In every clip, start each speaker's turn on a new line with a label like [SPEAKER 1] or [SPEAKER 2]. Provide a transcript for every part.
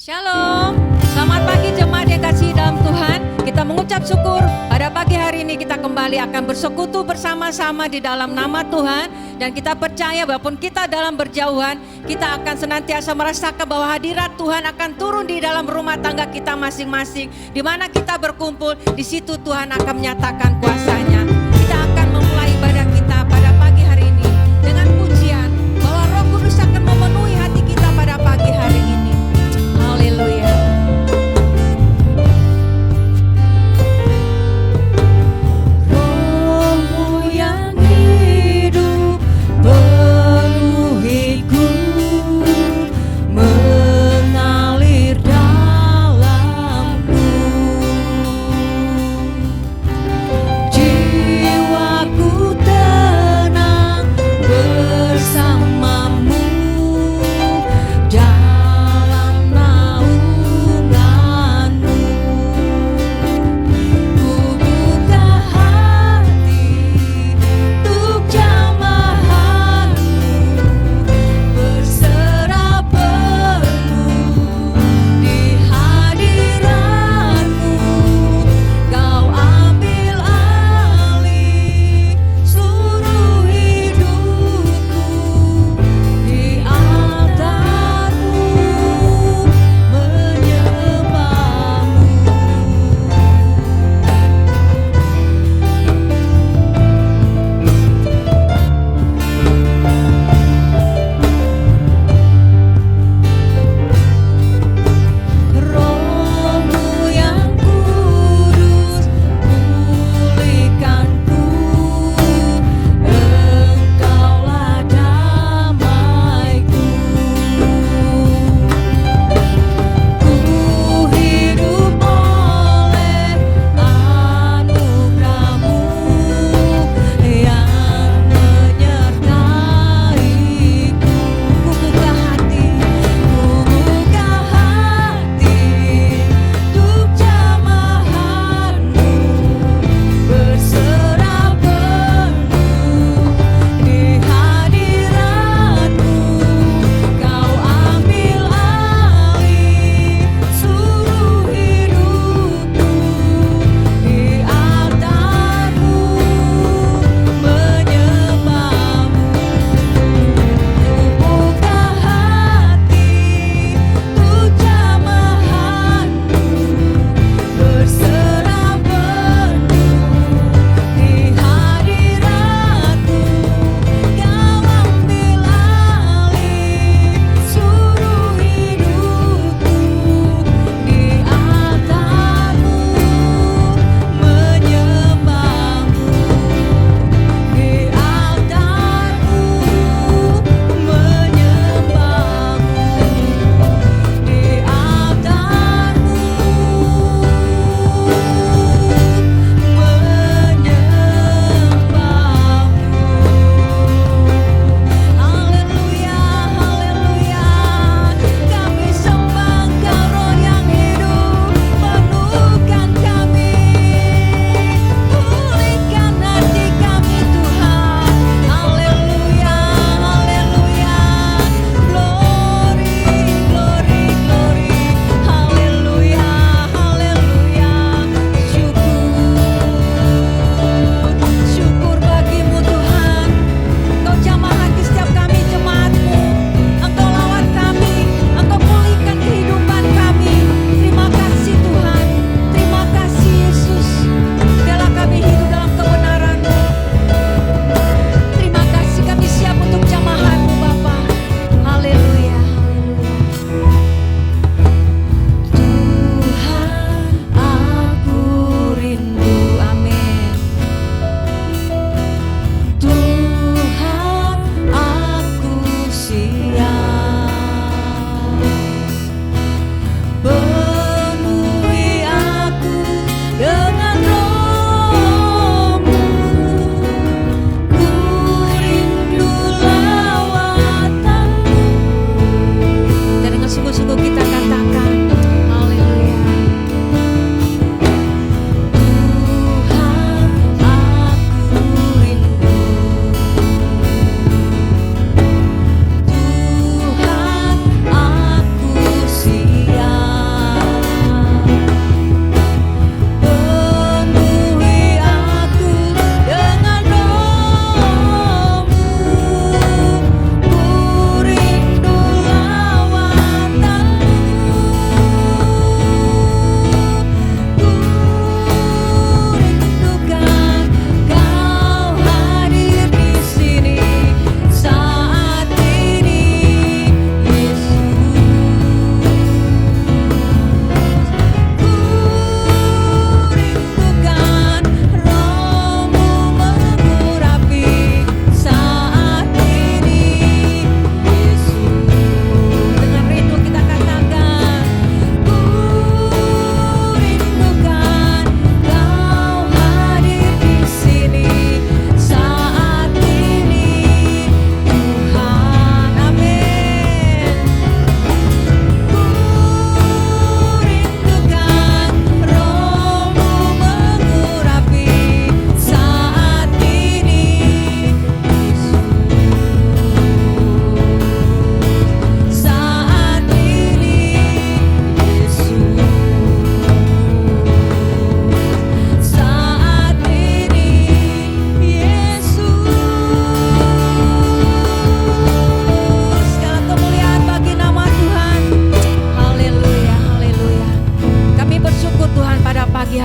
[SPEAKER 1] Shalom, selamat pagi jemaat yang kasih dalam Tuhan. Kita mengucap syukur pada pagi hari ini kita kembali akan bersekutu bersama-sama di dalam nama Tuhan. Dan kita percaya walaupun kita dalam berjauhan, kita akan senantiasa merasakan bahwa hadirat Tuhan akan turun di dalam rumah tangga kita masing-masing. Di mana kita berkumpul, di situ Tuhan akan menyatakan kuasa-Nya. Kita akan memulai ibadah kita pada pagi hari ini dengan pujian bahwa Roh Kudus akan memenuhi hati kita pada pagi hari ini. Haleluya. Roh-Mu yang hidup penuhiku, mengalir dalamku. Jiwaku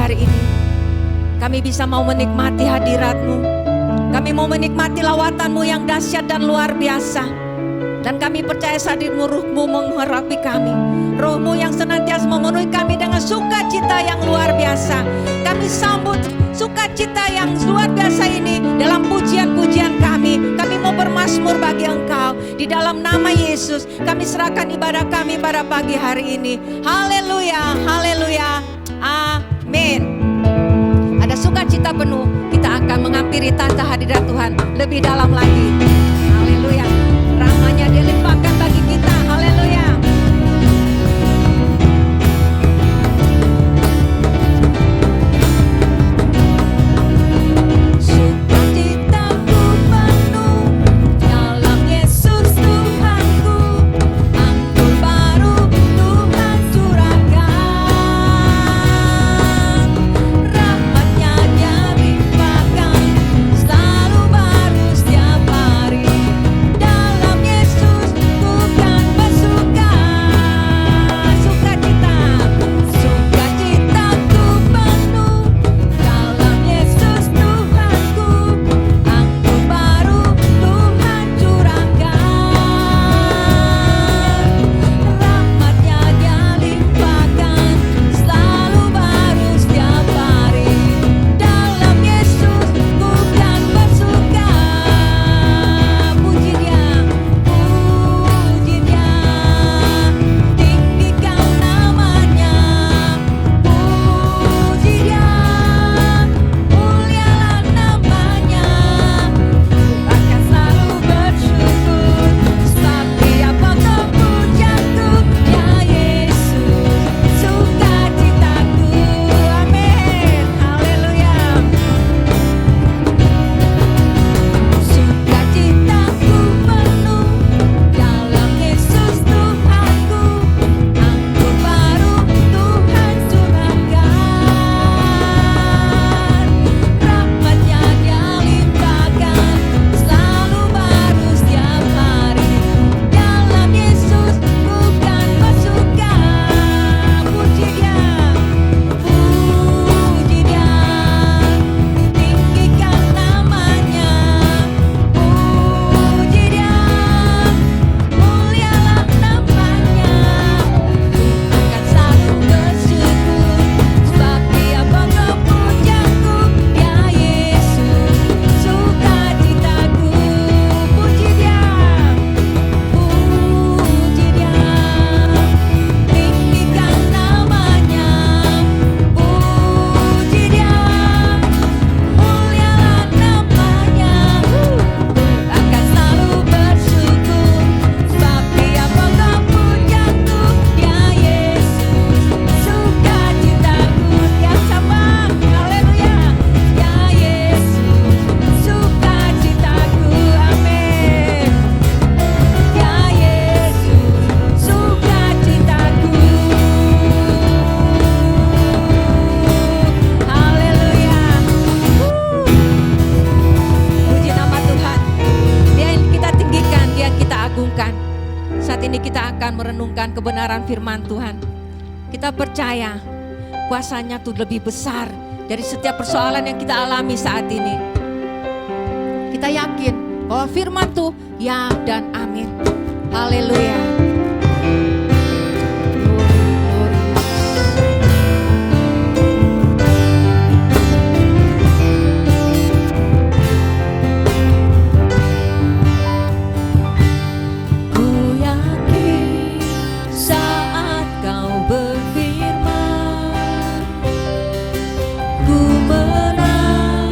[SPEAKER 1] hari ini kami bisa mau menikmati hadirat-Mu. Kami mau menikmati lawatan-Mu yang dahsyat dan luar biasa. Dan kami percaya hadir-Mu, Ruh-Mu mengharapi kami. Roh-Mu yang senantiasa memenuhi kami dengan sukacita yang luar biasa. Kami sambut sukacita yang luar biasa ini dalam pujian-pujian kami. Kami mau bermazmur bagi Engkau. Di dalam nama Yesus kami serahkan ibadah kami pada pagi hari ini. Haleluya, haleluya, amin. Ada sukacita penuh, kita akan menghampiri tahta hadirat Tuhan lebih dalam lagi. Haleluya. Rahmat-Nya dilimpahkan bagi kita. Haleluya. Sukacitaku penuh dalam Yesus Tuhanku. Anggur baru Tuhan curahkan. Rahmat-Nya Dia limpahkan selalu baru setiap hari. Dalam Yesus ku kan bersuka. Sukacita, sukacitaku penuh dalam Yesus Tuhanku. Anggur baru Tuhan curahkan. Rahmat-Nya Dia limpahkan selalu baru setiap hari. Dalam Yesus ku kan bersuka. Puji Dia, tinggikan namanya. Puji Dia, mulialah namanya. Akan selalu bersyukur setiap waktu pujaku, ya Yesus, sukacitaku. Amin, haleluya. Sukacitaku penuh dalam Yesus Tuhanku. Anggur baru Tuhan curahkan. Rahmat-Nya Dia limpahkan selalu baru setiap hari. Dalam Yesus bukan bersuka. Puji Dia, tinggikan namanya. Puji Dia, mulialah namanya. Akan selalu bersyukur sebab Dia bangga pujaku, ya Yesus, sukacitaku. Puji Dia, tinggikan namanya. Puji Dia, mulialah namanya. Akan selalu bersyukur sebab Dia bangga pujaku, ya Yesus, sukacitaku. Yang sama, haleluya, ya Yesus, sukacitaku. Amin. Ya Yesus, sukacitaku. Haleluya. Puji nama Tuhan. Dia yang kita tinggikan, Dia yang kita agungkan. Saat ini kita akan merenungkan kebenaran firman Tuhan. Kita percaya kuasa-Nya tuh lebih besar dari setiap persoalan yang kita alami saat ini. Kita yakin bahwa firman tuh ya dan amin. Haleluya. Ku yakin saat Kau berfirman, ku menang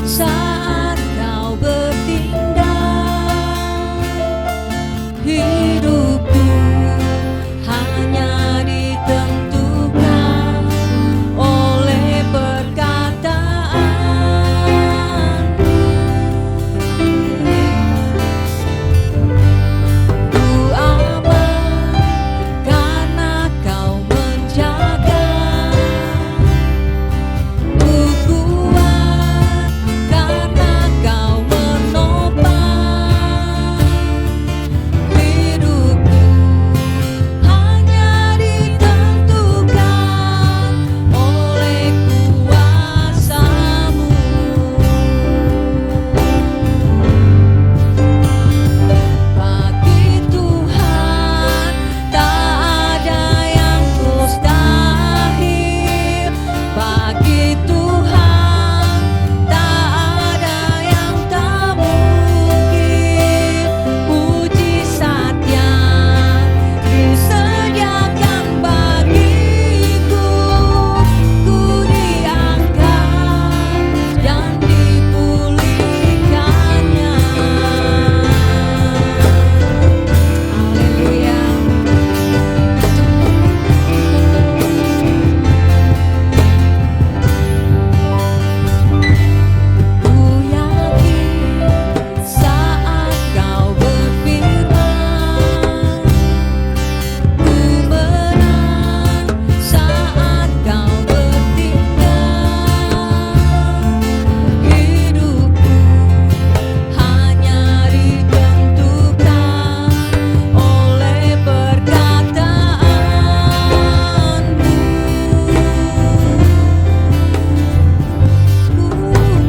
[SPEAKER 1] saat Kau bertindak. Hidupku Bagi Tuhan tak ada yang tak mungkin. Mujizatnya disediakan bagiku. Ku diangkat dan dipulihkannya. Haleluya. Ku yakin saat kau berfirman, ku menang saat kau bertindak. Hidupku hanya ditentukan oleh perkataanmu. Ku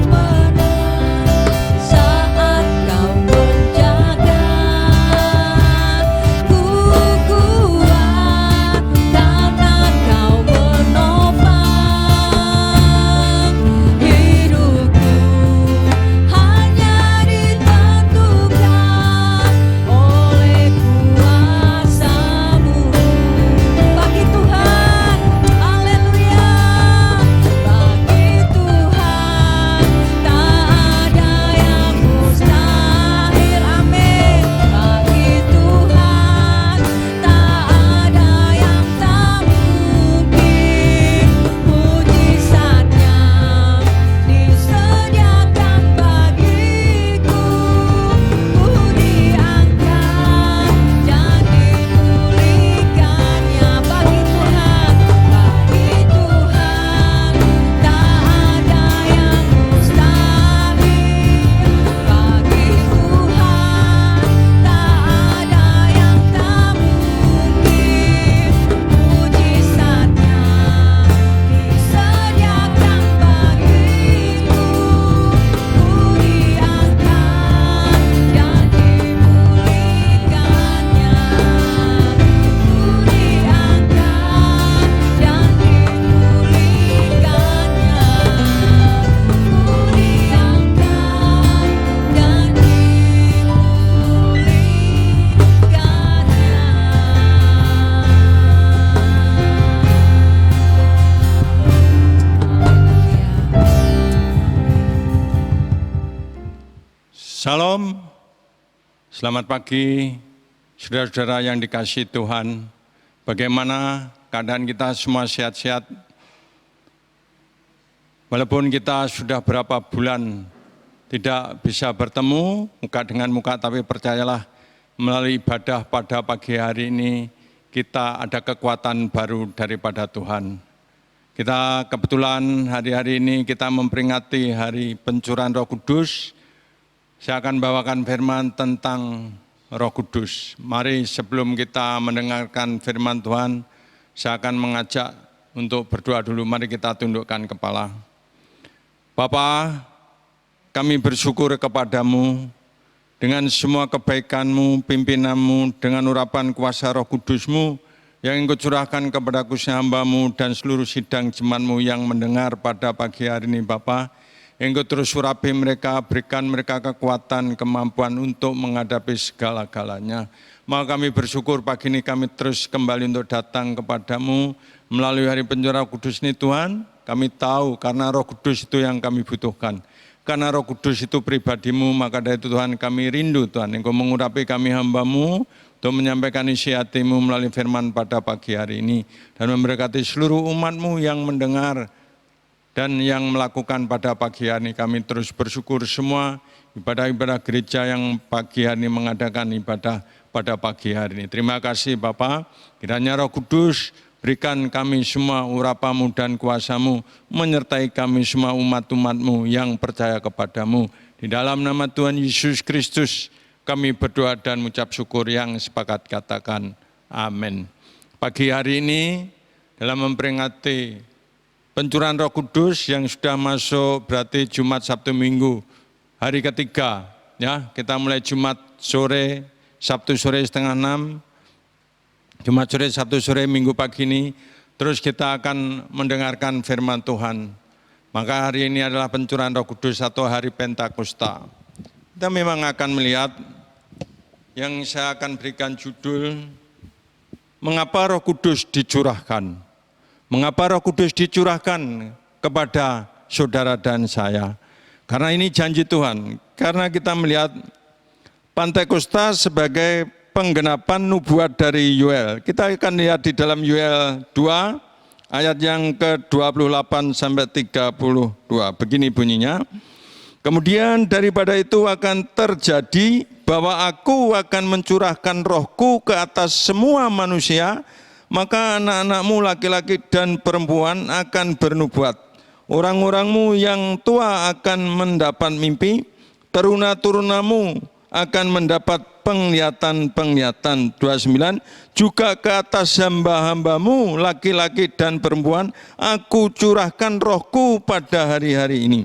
[SPEAKER 1] menang saat kau menjaga. Ku kuat karena kau menopang. Hidupku hanya ditentukan oleh kuasa-Mu. Bagi Tuhan, haleluya. Bagi Tuhan tak ada yang mustahil, amin. Bagi Tuhan tak ada yang tak mungkin. Mujizatnya disediakan bagiku. Ku diangkat dan dipulihkannya. Bagi Tuhan tak ada yang mustahil. Bagi Tuhan tak ada yang tak mungkin. Mujizatnya disediakan bagiku. Ku diangkat dan dipulihkannya. Ku diangkat dan dipulihkannya. Ku diangkat dan
[SPEAKER 2] Shalom, selamat pagi saudara-saudara yang dikasihi Tuhan. Bagaimana keadaan kita semua sehat-sehat? Walaupun kita sudah berapa bulan tidak bisa bertemu muka dengan muka, tapi percayalah melalui ibadah pada pagi hari ini kita ada kekuatan baru daripada Tuhan. Kita kebetulan hari-hari ini kita memperingati hari pencurahan Roh Kudus. Saya akan bawakan firman tentang Roh Kudus. Mari sebelum kita mendengarkan firman Tuhan, saya akan mengajak untuk berdoa dulu. Mari kita tundukkan kepala. Bapa, kami bersyukur kepadamu dengan semua kebaikan-Mu, pimpinan-Mu, dengan urapan kuasa Roh Kudus-Mu yang Engkau curahkan kepada khususnya hamba-Mu dan seluruh sidang jemaat-Mu yang mendengar pada pagi hari ini, Bapa. Engkau terus urapi mereka, berikan mereka kekuatan, kemampuan untuk menghadapi segala-galanya. Maka kami bersyukur pagi ini kami terus kembali untuk datang kepadamu melalui hari pencurahan Roh Kudus ini Tuhan. Kami tahu karena Roh Kudus itu yang kami butuhkan. Karena Roh Kudus itu pribadimu, maka dari itu Tuhan kami rindu Tuhan. Engkau mengurapi kami hamba-Mu untuk menyampaikan isi hati-Mu melalui firman pada pagi hari ini. Dan memberkati seluruh umat-Mu yang mendengar dan yang melakukan pada pagi hari ini. Kami terus bersyukur semua ibadah-ibadah gereja yang pagi hari ini mengadakan ibadah pada pagi hari ini. Terima kasih Bapa, kiranya Roh Kudus berikan kami semua urapamu dan kuasamu, menyertai kami semua umat-umatmu yang percaya kepadamu. Di dalam nama Tuhan Yesus Kristus kami berdoa dan mengucap syukur yang sepakat katakan amin. Pagi hari ini dalam memperingati pencurahan Roh Kudus yang sudah masuk berarti Jumat, Sabtu, Minggu, hari ketiga. Ya, kita mulai Jumat sore, Sabtu sore 5:30, Jumat sore, Sabtu sore, Minggu pagi ini terus kita akan mendengarkan firman Tuhan. Maka hari ini adalah pencurahan Roh Kudus atau hari Pentakosta. Kita memang akan melihat yang saya akan berikan judul, mengapa Roh Kudus dicurahkan? Mengapa Roh Kudus dicurahkan kepada saudara dan saya? Karena ini janji Tuhan. Karena kita melihat Pentakosta sebagai penggenapan nubuat dari Yoel. Kita akan lihat di dalam Yoel 2 ayat yang ke-28 sampai 32. Begini bunyinya. Kemudian daripada itu akan terjadi bahwa aku akan mencurahkan rohku ke atas semua manusia, maka anak-anakmu laki-laki dan perempuan akan bernubuat. Orang-orangmu yang tua akan mendapat mimpi, teruna-turunamu akan mendapat penglihatan-penglihatan. 29, juga ke atas hamba-hambamu laki-laki dan perempuan aku curahkan rohku pada hari-hari ini.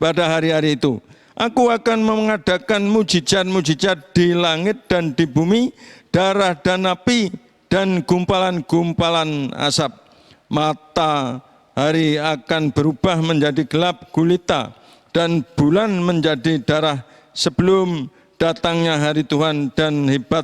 [SPEAKER 2] Pada hari-hari itu aku akan mengadakan mujizat-mujizat di langit dan di bumi, darah dan api dan gumpalan-gumpalan asap. Matahari akan berubah menjadi gelap gulita dan bulan menjadi darah sebelum datangnya hari Tuhan dan hebat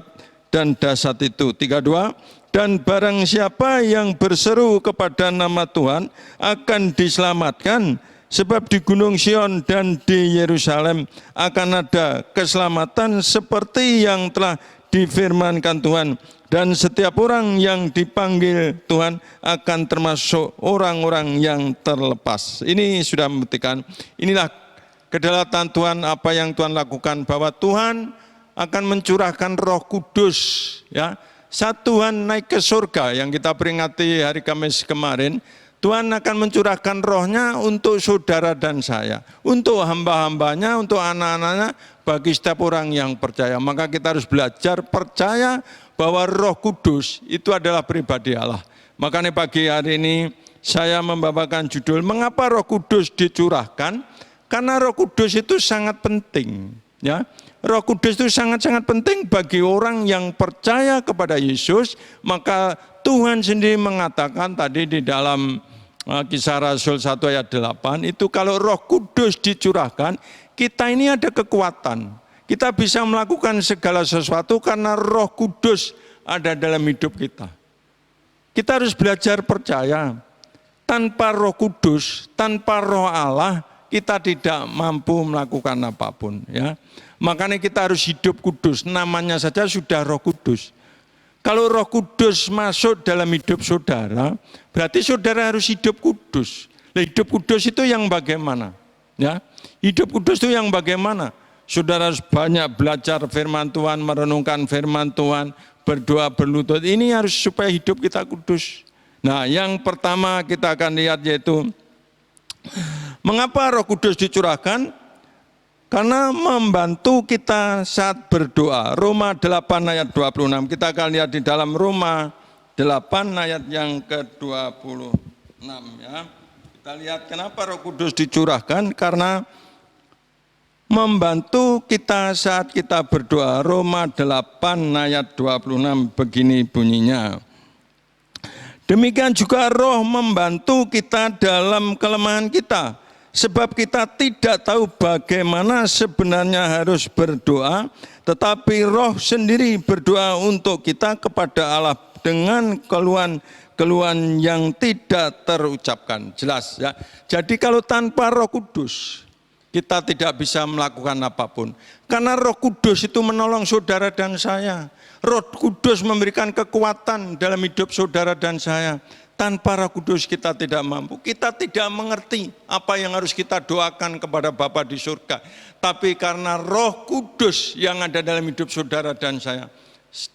[SPEAKER 2] dan dahsyat itu. 32, dan barang siapa yang berseru kepada nama Tuhan akan diselamatkan, sebab di Gunung Sion dan di Yerusalem akan ada keselamatan seperti yang telah difirmankan Tuhan. Dan setiap orang yang dipanggil Tuhan akan termasuk orang-orang yang terlepas. Ini sudah membuktikan, inilah kedaulatan Tuhan, apa yang Tuhan lakukan, bahwa Tuhan akan mencurahkan Roh Kudus, ya. Saat Tuhan naik ke surga yang kita peringati hari Kamis kemarin, Tuhan akan mencurahkan rohnya untuk saudara dan saya, untuk hamba-hambanya, untuk anak-anaknya, bagi setiap orang yang percaya. Maka kita harus belajar percaya bahwa Roh Kudus itu adalah pribadi Allah. Makanya pagi hari ini saya membawakan judul, mengapa Roh Kudus dicurahkan? Karena Roh Kudus itu sangat penting, ya. Roh Kudus itu sangat-sangat penting bagi orang yang percaya kepada Yesus. Maka Tuhan sendiri mengatakan tadi di dalam Kisah Rasul 1 ayat 8 itu, kalau Roh Kudus dicurahkan, kita ini ada kekuatan. Kita bisa melakukan segala sesuatu karena Roh Kudus ada dalam hidup kita. Kita harus belajar percaya. Tanpa Roh Kudus, tanpa Roh Allah, kita tidak mampu melakukan apapun, ya. Makanya kita harus hidup kudus. Namanya saja sudah Roh Kudus. Kalau Roh Kudus masuk dalam hidup saudara, berarti saudara harus hidup kudus. Nah, hidup kudus itu yang bagaimana? Ya, hidup kudus itu yang bagaimana? Saudara harus banyak belajar firman Tuhan, merenungkan firman Tuhan, berdoa, berlutut. Ini harus supaya hidup kita kudus. Nah, yang pertama kita akan lihat yaitu, mengapa Roh Kudus dicurahkan? Karena membantu kita saat berdoa. Roma 8 ayat 26. Kita akan lihat di dalam Roma 8 ayat yang ke-26, ya. Kita lihat kenapa Roh Kudus dicurahkan, karena membantu kita saat kita berdoa. Roma 8 ayat 26 begini bunyinya. Demikian juga Roh membantu kita dalam kelemahan kita. Sebab kita tidak tahu bagaimana sebenarnya harus berdoa, tetapi Roh sendiri berdoa untuk kita kepada Allah dengan keluhan yang tidak terucapkan. Jelas, ya. Jadi kalau tanpa Roh Kudus, kita tidak bisa melakukan apapun. Karena Roh Kudus itu menolong saudara dan saya. Roh Kudus memberikan kekuatan dalam hidup saudara dan saya. Tanpa Roh Kudus kita tidak mampu. Kita tidak mengerti apa yang harus kita doakan kepada Bapa di surga. Tapi karena Roh Kudus yang ada dalam hidup saudara dan saya,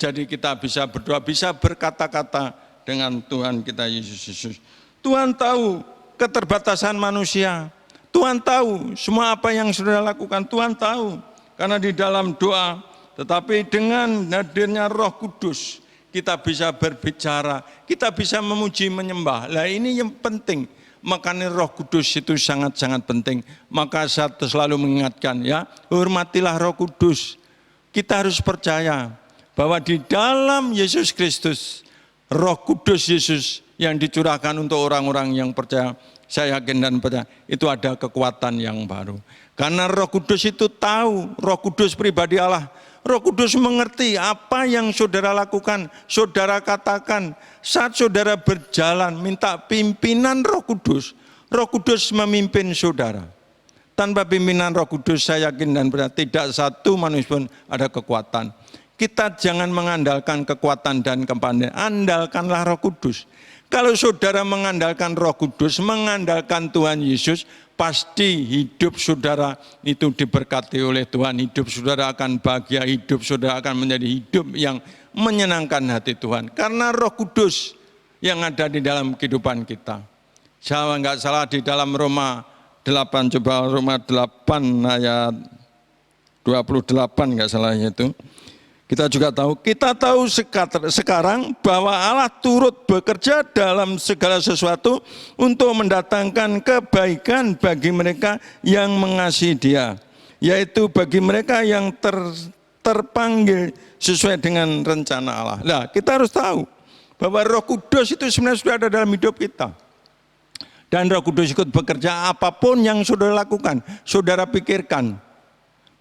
[SPEAKER 2] jadi kita bisa berdoa, bisa berkata-kata dengan Tuhan kita Yesus. Tuhan tahu keterbatasan manusia. Tuhan tahu semua apa yang saudara lakukan. Tuhan tahu karena di dalam doa. Tetapi dengan hadirnya Roh Kudus, kita bisa berbicara, kita bisa memuji, menyembah. Nah, ini yang penting. Makanya Roh Kudus itu sangat-sangat penting. Maka saya selalu mengingatkan, ya, hormatilah Roh Kudus. Kita harus percaya bahwa di dalam Yesus Kristus, Roh Kudus Yesus yang dicurahkan untuk orang-orang yang percaya, saya yakin dan percaya, itu ada kekuatan yang baru. Karena Roh Kudus itu tahu, Roh Kudus pribadi Allah, Roh Kudus mengerti apa yang saudara lakukan, saudara katakan, saat saudara berjalan, minta pimpinan Roh Kudus memimpin saudara. Tanpa pimpinan Roh Kudus, saya yakin dan percaya, tidak satu manusia pun ada kekuatan. Kita jangan mengandalkan kekuatan dan kepandaian, andalkanlah Roh Kudus. Kalau saudara mengandalkan Roh Kudus, mengandalkan Tuhan Yesus, pasti hidup saudara itu diberkati oleh Tuhan. Hidup saudara akan bahagia, hidup saudara akan menjadi hidup yang menyenangkan hati Tuhan. Karena Roh Kudus yang ada di dalam kehidupan kita. Saya enggak salah di dalam Roma 8, coba Roma 8 ayat 28 enggak salah itu. Kita juga tahu, sekarang bahwa Allah turut bekerja dalam segala sesuatu untuk mendatangkan kebaikan bagi mereka yang mengasihi Dia, yaitu bagi mereka yang terpanggil sesuai dengan rencana Allah. Nah, kita harus tahu bahwa Roh Kudus itu sebenarnya sudah ada dalam hidup kita. Dan Roh Kudus ikut bekerja apapun yang saudara lakukan, saudara pikirkan.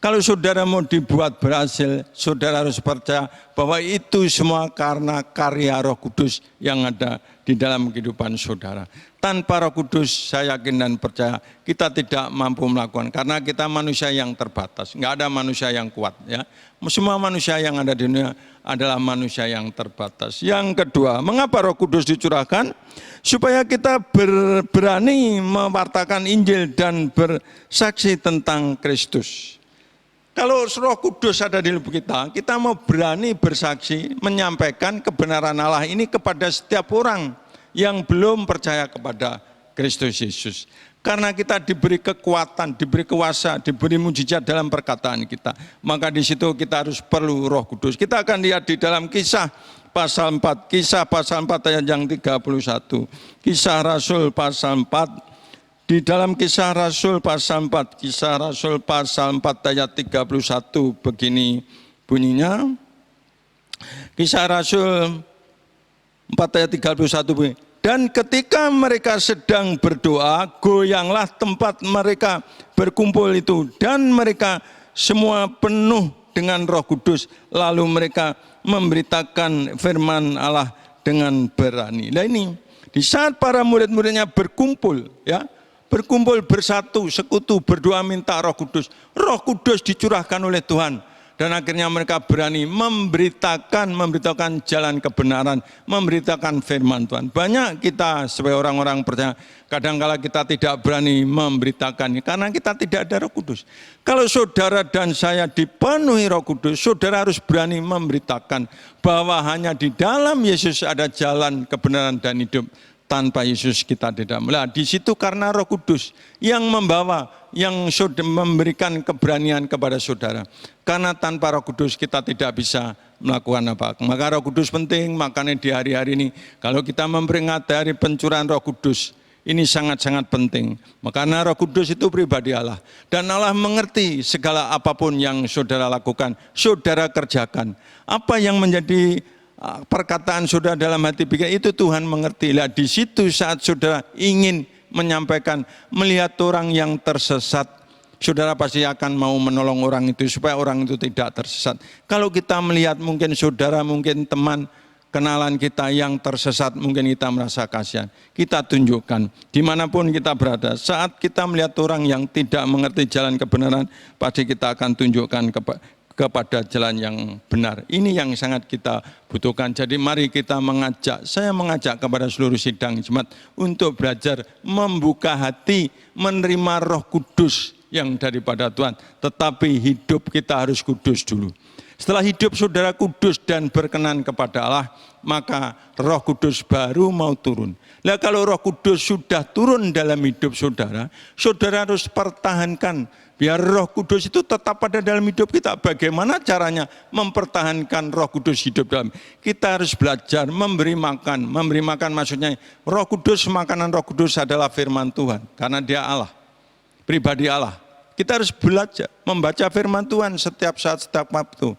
[SPEAKER 2] Kalau saudara mau dibuat berhasil, saudara harus percaya bahwa itu semua karena karya Roh Kudus yang ada di dalam kehidupan saudara. Tanpa Roh Kudus, saya yakin dan percaya kita tidak mampu melakukan, karena kita manusia yang terbatas. Enggak ada manusia yang kuat, ya. Semua manusia yang ada di dunia adalah manusia yang terbatas. Yang kedua, mengapa Roh Kudus dicurahkan? Supaya kita berani mewartakan Injil dan bersaksi tentang Kristus. Kalau Roh Kudus ada di lubuk kita, kita mau berani bersaksi, menyampaikan kebenaran Allah ini kepada setiap orang yang belum percaya kepada Kristus Yesus. Karena kita diberi kekuatan, diberi kuasa, diberi mujizat dalam perkataan kita. Maka di situ kita harus perlu Roh Kudus. Kita akan lihat di dalam Kisah pasal 4, Kisah pasal 4 ayat yang 31. Kisah Rasul pasal 4. Di dalam Kisah Rasul pasal 4, Kisah Rasul pasal 4 ayat 31 begini bunyinya. Kisah Rasul 4 ayat 31 begini. Dan ketika mereka sedang berdoa, goyanglah tempat mereka berkumpul itu, dan mereka semua penuh dengan Roh Kudus, lalu mereka memberitakan firman Allah dengan berani. Nah ini, di saat para murid-muridnya berkumpul, ya, berkumpul bersatu, sekutu, berdoa minta Roh Kudus. Roh Kudus dicurahkan oleh Tuhan. Dan akhirnya mereka berani memberitakan jalan kebenaran, memberitakan firman Tuhan. Banyak kita sebagai orang-orang percaya, kadang-kala kita tidak berani memberitakan, karena kita tidak ada Roh Kudus. Kalau saudara dan saya dipenuhi Roh Kudus, saudara harus berani memberitakan bahwa hanya di dalam Yesus ada jalan kebenaran dan hidup. Tanpa Yesus kita tidak melihat. Di situ karena Roh Kudus yang membawa, yang memberikan keberanian kepada saudara. Karena tanpa Roh Kudus kita tidak bisa melakukan apa. Maka Roh Kudus penting, makanya di hari-hari ini kalau kita memperingati hari pencurahan Roh Kudus, ini sangat-sangat penting. Karena Roh Kudus itu pribadi Allah. Dan Allah mengerti segala apapun yang saudara lakukan, saudara kerjakan. Apa yang menjadi perkataan saudara dalam hati pikir itu Tuhan mengerti. Lah di situ saat saudara ingin menyampaikan, melihat orang yang tersesat, saudara pasti akan mau menolong orang itu supaya orang itu tidak tersesat. Kalau kita melihat mungkin saudara, mungkin teman, kenalan kita yang tersesat, mungkin kita merasa kasihan. Kita tunjukkan dimanapun kita berada. Saat kita melihat orang yang tidak mengerti jalan kebenaran, pasti kita akan tunjukkan kepada jalan yang benar. Ini yang sangat kita butuhkan. Jadi mari kita saya mengajak kepada seluruh sidang jemaat untuk belajar membuka hati, menerima Roh Kudus yang daripada Tuhan. Tetapi hidup kita harus kudus dulu. Setelah hidup saudara kudus dan berkenan kepada Allah, maka Roh Kudus baru mau turun. Nah kalau Roh Kudus sudah turun dalam hidup saudara, saudara harus pertahankan biar Roh Kudus itu tetap ada dalam hidup kita. Bagaimana caranya mempertahankan Roh Kudus hidup dalam? Kita harus belajar memberi makan. Memberi makan maksudnya Roh Kudus, makanan Roh Kudus adalah firman Tuhan. Karena dia Allah, pribadi Allah. Kita harus belajar membaca firman Tuhan setiap saat, setiap waktu.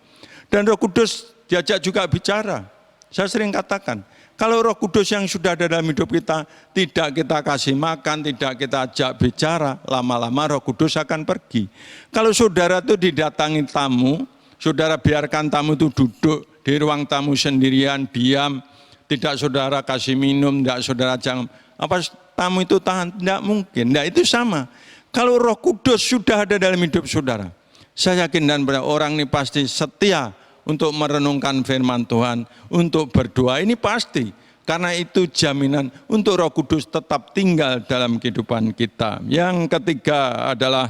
[SPEAKER 2] Dan Roh Kudus diajak juga bicara. Saya sering katakan, Kalau Roh Kudus yang sudah ada dalam hidup kita tidak kita kasih makan, tidak kita ajak bicara, lama-lama Roh Kudus akan pergi. Kalau saudara itu didatangi tamu, saudara biarkan tamu itu duduk di ruang tamu sendirian, diam, tidak saudara kasih minum, tidak saudara jangan, apa tamu itu tahan, tidak mungkin. Nah itu sama. Kalau Roh Kudus sudah ada dalam hidup saudara, saya yakin dan orang ini pasti setia untuk merenungkan firman Tuhan, untuk berdoa, ini pasti. Karena itu jaminan untuk Roh Kudus tetap tinggal dalam kehidupan kita. Yang ketiga adalah,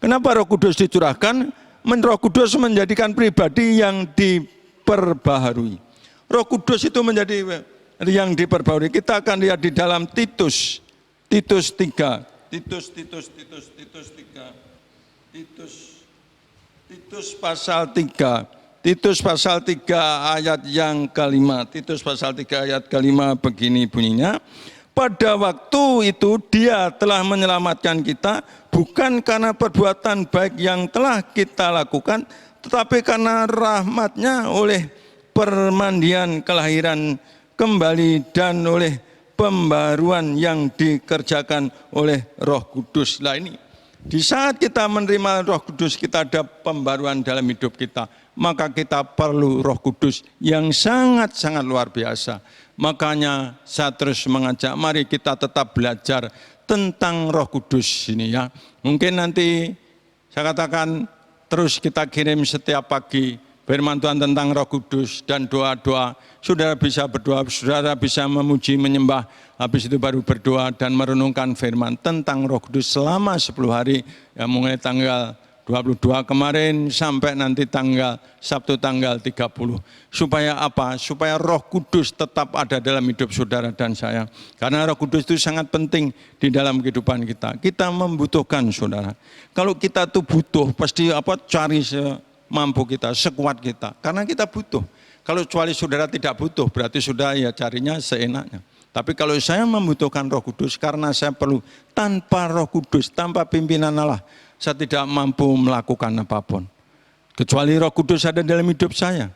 [SPEAKER 2] kenapa Roh Kudus dicurahkan? Roh Kudus menjadikan pribadi yang diperbaharui. Roh Kudus itu menjadi yang diperbaharui. Kita akan lihat di dalam Titus 3. Titus pasal 3. Titus pasal 3 ayat yang kelima. Titus pasal 3 ayat kelima begini bunyinya. Pada waktu itu dia telah menyelamatkan kita bukan karena perbuatan baik yang telah kita lakukan, tetapi karena rahmat-Nya oleh permandian kelahiran kembali dan oleh pembaruan yang dikerjakan oleh Roh Kudus. Nah ini, di saat kita menerima Roh Kudus, kita ada pembaruan dalam hidup kita. Maka kita perlu Roh Kudus yang sangat-sangat luar biasa. Makanya saya terus mengajak, mari kita tetap belajar tentang Roh Kudus ini ya. Mungkin nanti saya katakan terus kita kirim setiap pagi firman Tuhan tentang Roh Kudus dan doa-doa. Saudara bisa berdoa, saudara bisa memuji, menyembah, habis itu baru berdoa dan merenungkan firman tentang Roh Kudus selama 10 hari, ya mulai tanggal 22 kemarin sampai nanti Sabtu tanggal 30. Supaya apa? Supaya Roh Kudus tetap ada dalam hidup saudara dan saya. Karena Roh Kudus itu sangat penting di dalam kehidupan kita. Kita membutuhkan saudara. Kalau kita tuh butuh, pasti cari semampu kita, sekuat kita. Karena kita butuh. Kalau kecuali saudara tidak butuh, berarti saudara ya carinya seenaknya. Tapi kalau saya membutuhkan Roh Kudus, karena saya perlu, tanpa Roh Kudus, tanpa pimpinan Allah, saya tidak mampu melakukan apapun. Kecuali Roh Kudus ada dalam hidup saya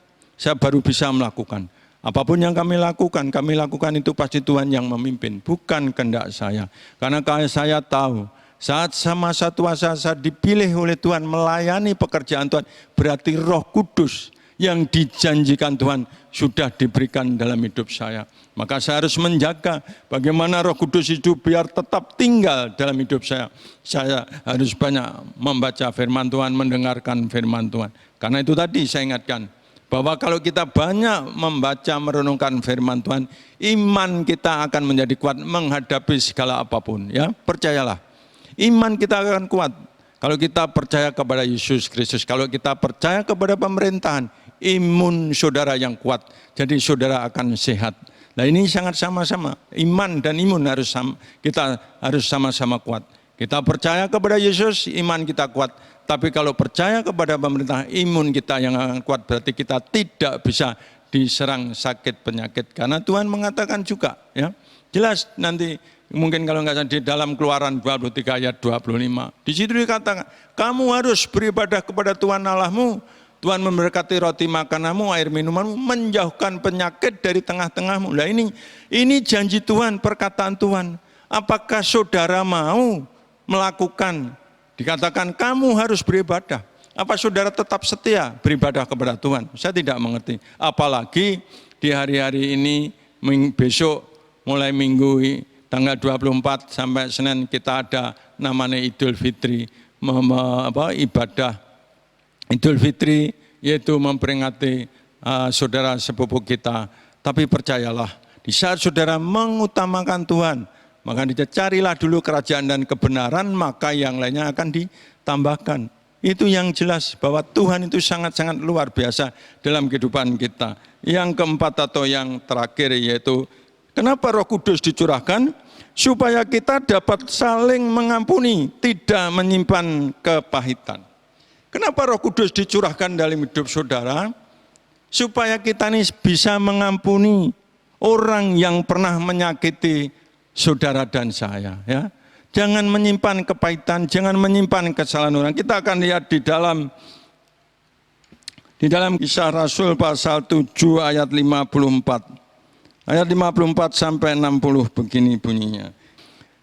[SPEAKER 2] baru bisa melakukan. Apapun yang kami lakukan itu pasti Tuhan yang memimpin, bukan kehendak saya. Karena kalau saya tahu, saat sama satu masa saya dipilih oleh Tuhan melayani pekerjaan Tuhan, berarti Roh Kudus yang dijanjikan Tuhan sudah diberikan dalam hidup saya. Maka saya harus menjaga bagaimana Roh Kudus itu biar tetap tinggal dalam hidup saya. Saya harus banyak membaca firman Tuhan, mendengarkan firman Tuhan. Karena itu tadi saya ingatkan, bahwa kalau kita banyak membaca, merenungkan firman Tuhan, iman kita akan menjadi kuat menghadapi segala apapun. Ya, percayalah, iman kita akan kuat. Kalau kita percaya kepada Yesus Kristus, kalau kita percaya kepada pemerintahan, imun saudara yang kuat, jadi saudara akan sehat. Nah ini sangat sama-sama, iman dan imun kita harus sama-sama kuat. Kita percaya kepada Yesus, iman kita kuat. Tapi kalau percaya kepada pemerintah, imun kita yang akan kuat, berarti kita tidak bisa diserang sakit penyakit. Karena Tuhan mengatakan juga, ya jelas nanti mungkin kalau nggak salah di dalam Keluaran 23 ayat 25. Di situ dikatakan, kamu harus beribadah kepada Tuhan Allahmu. Tuhan memberkati roti makananmu, air minumanmu, menjauhkan penyakit dari tengah-tengahmu. Nah ini janji Tuhan, perkataan Tuhan. Apakah saudara mau melakukan? Dikatakan kamu harus beribadah. Apa saudara tetap setia beribadah kepada Tuhan? Saya tidak mengerti. Apalagi di hari-hari ini, besok mulai minggu tanggal 24 sampai Senin kita ada namanya Idul Fitri, ibadah Idul Fitri, yaitu memperingati saudara sepupu kita. Tapi percayalah, di saat saudara mengutamakan Tuhan, maka carilah dulu kerajaan dan kebenaran, maka yang lainnya akan ditambahkan. Itu yang jelas bahwa Tuhan itu sangat-sangat luar biasa dalam kehidupan kita. Yang keempat atau yang terakhir yaitu, kenapa Roh Kudus dicurahkan? Supaya kita dapat saling mengampuni, tidak menyimpan kepahitan. Kenapa Roh Kudus dicurahkan dalam hidup saudara? Supaya kita ini bisa mengampuni orang yang pernah menyakiti saudara dan saya. Ya. Jangan menyimpan kepahitan, jangan menyimpan kesalahan orang. Kita akan lihat di dalam Kisah Rasul pasal 7 ayat 54. Ayat 54 sampai 60 begini bunyinya.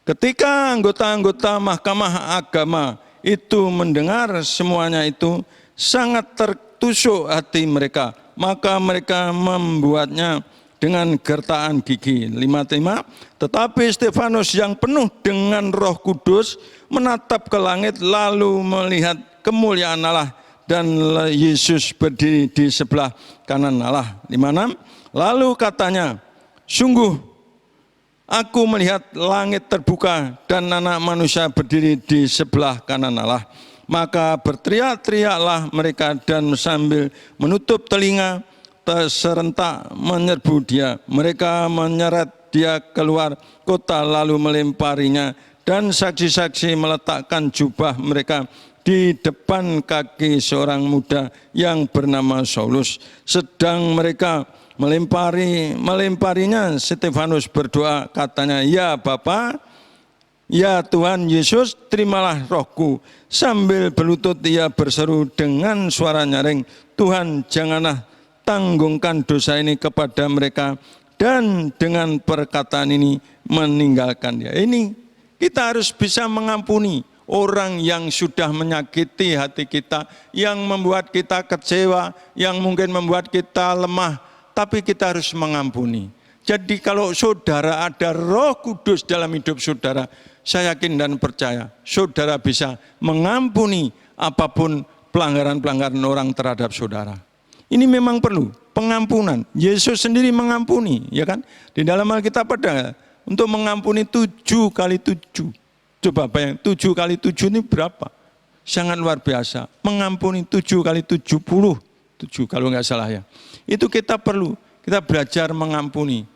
[SPEAKER 2] Ketika anggota-anggota Mahkamah Agama itu mendengar semuanya itu, sangat tertusuk hati mereka. Maka mereka membuatnya dengan gertaan gigi. 55. Tetapi Stefanus yang penuh dengan Roh Kudus menatap ke langit lalu melihat kemuliaan Allah dan Yesus berdiri di sebelah kanan Allah. 56. Lalu katanya, sungguh aku melihat langit terbuka dan anak manusia berdiri di sebelah kanan Allah. Maka berteriak-teriaklah mereka dan sambil menutup telinga serentak menyerbu dia. Mereka menyeret dia keluar kota lalu melemparinya, dan saksi-saksi meletakkan jubah mereka di depan kaki seorang muda yang bernama Saulus. Sedang mereka melemparinya, Stefanus berdoa, katanya, ya Bapa, ya Tuhan Yesus, terimalah rohku. Sambil berlutut ia berseru dengan suara nyaring, Tuhan janganlah tanggungkan dosa ini kepada mereka. Dan dengan perkataan ini meninggalkan dia. Ini kita harus bisa mengampuni orang yang sudah menyakiti hati kita, yang membuat kita kecewa, yang mungkin membuat kita lemah, tapi kita harus mengampuni. Jadi kalau saudara ada Roh Kudus dalam hidup saudara, saya yakin dan percaya saudara bisa mengampuni apapun pelanggaran-pelanggaran orang terhadap saudara. Ini memang perlu pengampunan. Yesus sendiri mengampuni, ya kan? Di dalam Alkitab ada untuk mengampuni 7 kali 7. Coba bayang, 7 kali 7 ini berapa? Sangat luar biasa. Mengampuni 7 kali 70. 7 kalau nggak salah ya. Itu kita perlu, kita belajar mengampuni.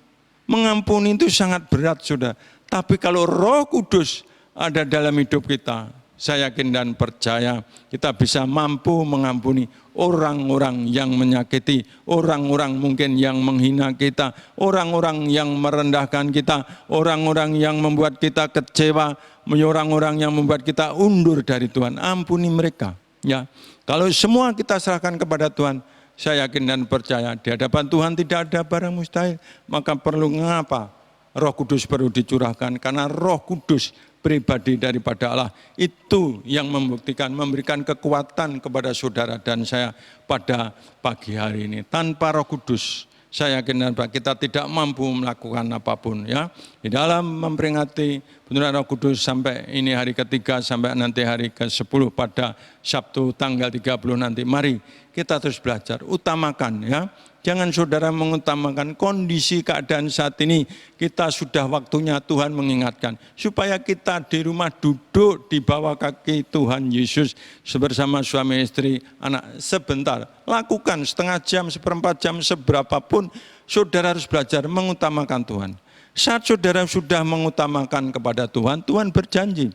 [SPEAKER 2] Mengampuni itu sangat berat, saudara. Tapi kalau Roh Kudus ada dalam hidup kita, saya yakin dan percaya kita bisa mampu mengampuni orang-orang yang menyakiti, orang-orang mungkin yang menghina kita, orang-orang yang merendahkan kita, orang-orang yang membuat kita kecewa, orang-orang yang membuat kita undur dari Tuhan. Ampuni mereka, ya. Kalau semua kita serahkan kepada Tuhan, saya yakin dan percaya di hadapan Tuhan tidak ada barang mustahil. Maka perlu mengapa Roh Kudus perlu dicurahkan? Karena Roh Kudus pribadi daripada Allah itu yang membuktikan, memberikan kekuatan kepada saudara dan saya pada pagi hari ini. Tanpa Roh Kudus, saya yakin dan kita tidak mampu melakukan apapun, ya. Di dalam memperingati penurunan Roh Kudus sampai ini hari ketiga sampai nanti hari ke-10 pada Sabtu tanggal 30 nanti, mari kita terus belajar, utamakan, ya. Jangan saudara mengutamakan kondisi keadaan saat ini. Kita sudah waktunya Tuhan mengingatkan. Supaya kita di rumah duduk di bawah kaki Tuhan Yesus. Bersama suami istri, anak sebentar. Lakukan setengah jam, seperempat jam, seberapapun. Saudara harus belajar mengutamakan Tuhan. Saat saudara sudah mengutamakan kepada Tuhan, Tuhan berjanji.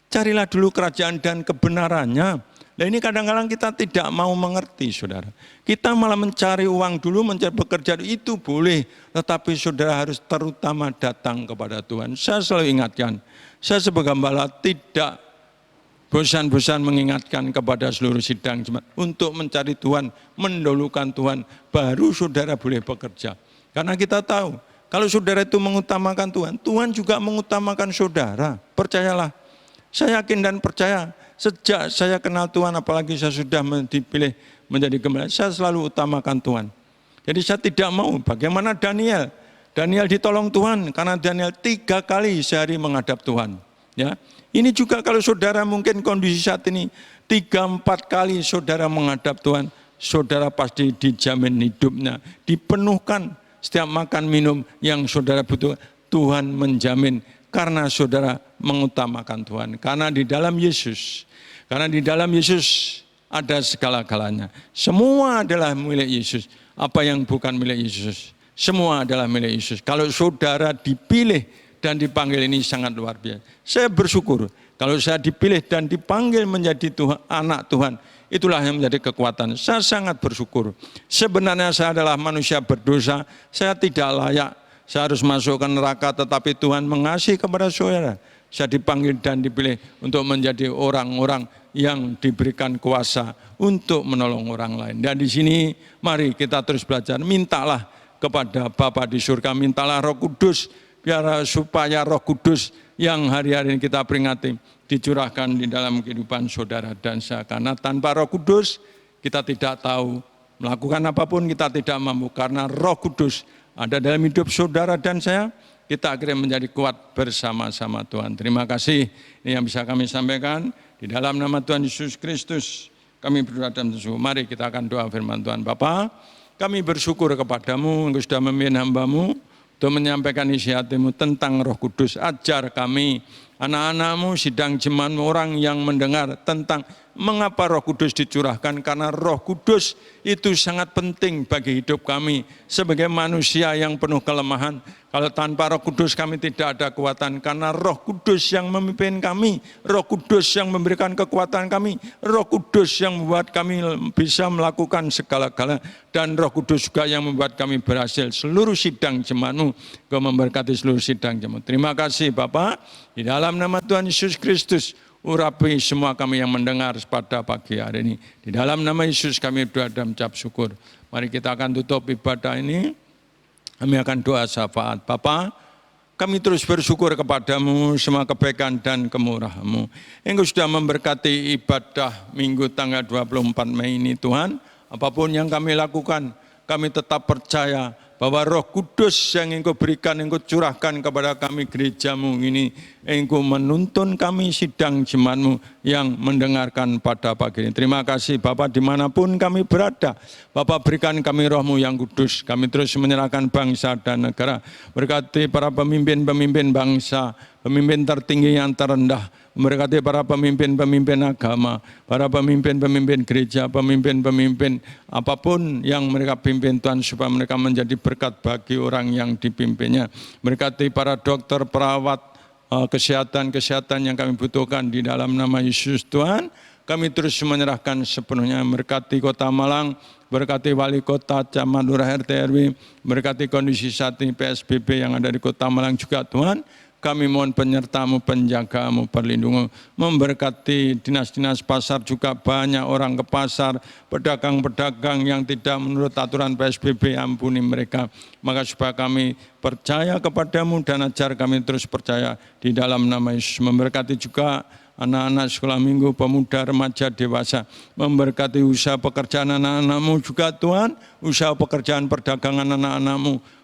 [SPEAKER 2] Carilah dulu kerajaan dan kebenarannya. Nah ini kadang-kadang kita tidak mau mengerti, saudara. Kita malah mencari uang dulu, mencari pekerjaan, itu boleh. Tetapi saudara harus terutama datang kepada Tuhan. Saya selalu ingatkan, saya sebagai gembala tidak bosan-bosan mengingatkan kepada seluruh sidang jemaat untuk mencari Tuhan, mendahulukan Tuhan, baru saudara boleh bekerja. Karena kita tahu, kalau saudara itu mengutamakan Tuhan, Tuhan juga mengutamakan saudara. Percayalah, saya yakin dan percaya. Sejak saya kenal Tuhan, apalagi saya sudah dipilih menjadi gembala, saya selalu utamakan Tuhan. Jadi saya tidak mau, bagaimana Daniel. Daniel ditolong Tuhan, karena Daniel 3 kali sehari menghadap Tuhan. Ya, ini juga kalau saudara mungkin kondisi saat ini, 3-4 kali saudara menghadap Tuhan, saudara pasti dijamin hidupnya, dipenuhkan setiap makan minum yang saudara butuh, Tuhan menjamin. Karena saudara mengutamakan Tuhan, karena di dalam Yesus ada segala-galanya. Semua adalah milik Yesus. Apa yang bukan milik Yesus, semua adalah milik Yesus. Kalau saudara dipilih dan dipanggil, ini sangat luar biasa. Saya bersyukur kalau saya dipilih dan dipanggil menjadi Tuhan, anak Tuhan. Itulah yang menjadi kekuatan. Saya sangat bersyukur. Sebenarnya saya adalah manusia berdosa, saya tidak layak. Saya harus masuk ke neraka, tetapi Tuhan mengasihi kepada saudara. Saya dipanggil dan dipilih untuk menjadi orang-orang yang diberikan kuasa untuk menolong orang lain. Dan di sini mari kita terus belajar. Mintalah kepada Bapa di surga. Mintalah Roh Kudus, biar supaya Roh Kudus yang hari-hari ini kita peringati dicurahkan di dalam kehidupan saudara dan saya. Karena tanpa Roh Kudus kita tidak tahu melakukan apapun, kita tidak mampu. Karena Roh Kudus ada dalam hidup saudara dan saya, kita akhirnya menjadi kuat bersama-sama Tuhan. Terima kasih, ini yang bisa kami sampaikan. Di dalam nama Tuhan Yesus Kristus kami berdoa dan bersyukur. Mari kita akan doa firman Tuhan. Bapa, kami bersyukur kepadamu, Engkau sudah memimpin hamba-Mu untuk menyampaikan isi hati-Mu tentang Roh Kudus. Ajar kami, anak-anak-Mu, sidang jemaat-Mu, orang yang mendengar tentang mengapa Roh Kudus dicurahkan. Karena Roh Kudus itu sangat penting bagi hidup kami sebagai manusia yang penuh kelemahan. Kalau tanpa Roh Kudus kami tidak ada kekuatan, karena Roh Kudus yang memimpin kami, Roh Kudus yang memberikan kekuatan kami, Roh Kudus yang membuat kami bisa melakukan segala-galanya, dan Roh Kudus juga yang membuat kami berhasil. Seluruh sidang jemaat-Mu, Kau memberkati seluruh sidang jemaat. Terima kasih Bapa, di dalam nama Tuhan Yesus Kristus, urapi semua kami yang mendengar pada pagi hari ini. Di dalam nama Yesus kami berdoa dan mengucap syukur. Mari kita akan tutup ibadah ini. Kami akan doa syafaat. Bapa, kami terus bersyukur kepadamu semua kebaikan dan kemurahan-Mu. Engkau sudah memberkati ibadah minggu tanggal 24 Mei ini Tuhan. Apapun yang kami lakukan, kami tetap percaya bahwa Roh Kudus yang Engkau berikan, Engkau curahkan kepada kami gereja-Mu ini, Engkau menuntun kami sidang jemaat-Mu yang mendengarkan pada pagi ini. Terima kasih Bapak, dimanapun kami berada, Bapak berikan kami Roh-Mu yang kudus. Kami terus menyerahkan bangsa dan negara. Berkati para pemimpin-pemimpin bangsa, pemimpin tertinggi yang terendah, memberkati para pemimpin-pemimpin agama, para pemimpin-pemimpin gereja, pemimpin-pemimpin apapun yang mereka pimpin Tuhan, supaya mereka menjadi berkat bagi orang yang dipimpinnya. Berkati para dokter, perawat, kesehatan yang kami butuhkan di dalam nama Yesus Tuhan. Kami terus menyerahkan sepenuhnya. Berkati Kota Malang, berkati Wali Kota, Camat, Lurah, RT, RW, berkati kondisi saat ini PSBB yang ada di Kota Malang juga Tuhan. Kami mohon penyerta-Mu, penjaga-Mu, perlindungan, memberkati dinas-dinas pasar juga, banyak orang ke pasar, pedagang-pedagang yang tidak menurut aturan PSBB, ampuni mereka. Maka supaya kami percaya kepadamu dan ajar kami terus percaya di dalam nama Yesus. Memberkati juga anak-anak sekolah minggu, pemuda, remaja, dewasa. Memberkati usaha pekerjaan anak-anak-Mu juga Tuhan, usaha pekerjaan perdagangan anak-anak-Mu.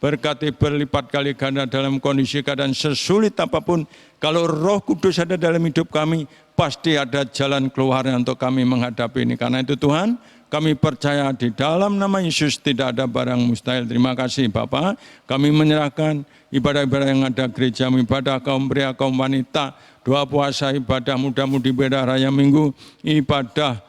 [SPEAKER 2] Berkati berlipat kali ganda dalam kondisi keadaan sesulit apapun. Kalau Roh Kudus ada dalam hidup kami, pasti ada jalan keluar untuk kami menghadapi ini. Karena itu Tuhan, kami percaya di dalam nama Yesus tidak ada barang mustahil. Terima kasih Bapak. Kami menyerahkan ibadah-ibadah yang ada gereja, ibadah kaum pria, kaum wanita, doa puasa, ibadah muda-mudi, ibadah raya minggu, ibadah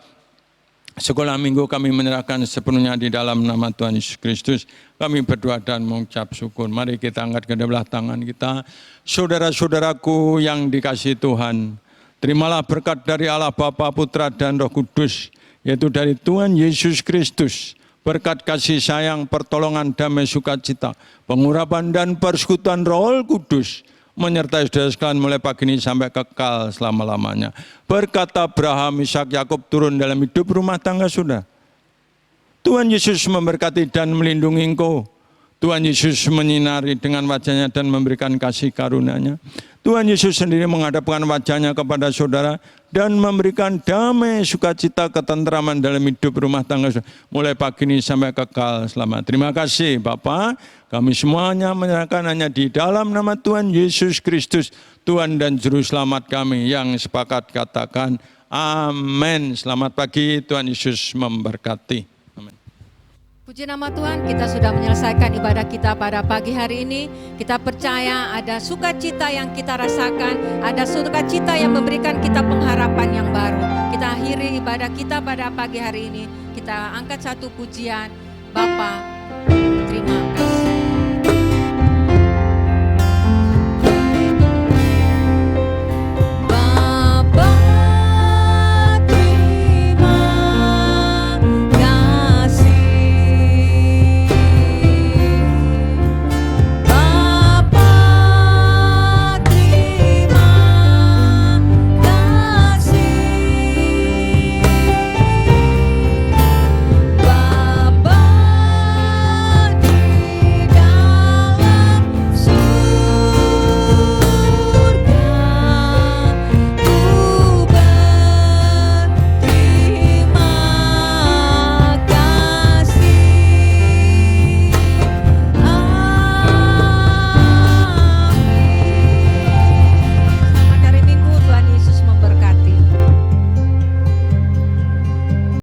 [SPEAKER 2] sekolah minggu, kami menyerahkan sepenuhnya di dalam nama Tuhan Yesus Kristus. Kami berdoa dan mengucap syukur. Mari kita angkat kedua tangan kita. Saudara-saudaraku yang dikasihi Tuhan, terimalah berkat dari Allah Bapa, Putra dan Roh Kudus, yaitu dari Tuhan Yesus Kristus. Berkat kasih sayang, pertolongan, damai, sukacita, pengurapan dan persekutuan Roh Kudus menyertai saudara sekalian mulai pagi ini sampai kekal selama-lamanya. Berkat Abraham, Ishak, Yakub turun dalam hidup rumah tangga saudara. Tuhan Yesus memberkati dan melindungi engkau. Tuhan Yesus menyinari dengan wajahnya dan memberikan kasih karunia-Nya. Tuhan Yesus sendiri menghadapkan wajahnya kepada saudara dan memberikan damai, sukacita, ketentraman dalam hidup rumah tangga saudara. Mulai pagi ini sampai kekal selama. Terima kasih Bapa. Kami semuanya menyerahkan hanya di dalam nama Tuhan Yesus Kristus, Tuhan dan Juru Selamat kami, yang sepakat katakan amin. Selamat pagi, Tuhan Yesus memberkati.
[SPEAKER 1] Puji nama Tuhan, kita sudah menyelesaikan ibadah kita pada pagi hari ini. Kita percaya ada sukacita yang kita rasakan, ada sukacita yang memberikan kita pengharapan yang baru. Kita akhiri ibadah kita pada pagi hari ini. Kita angkat satu pujian, Bapa,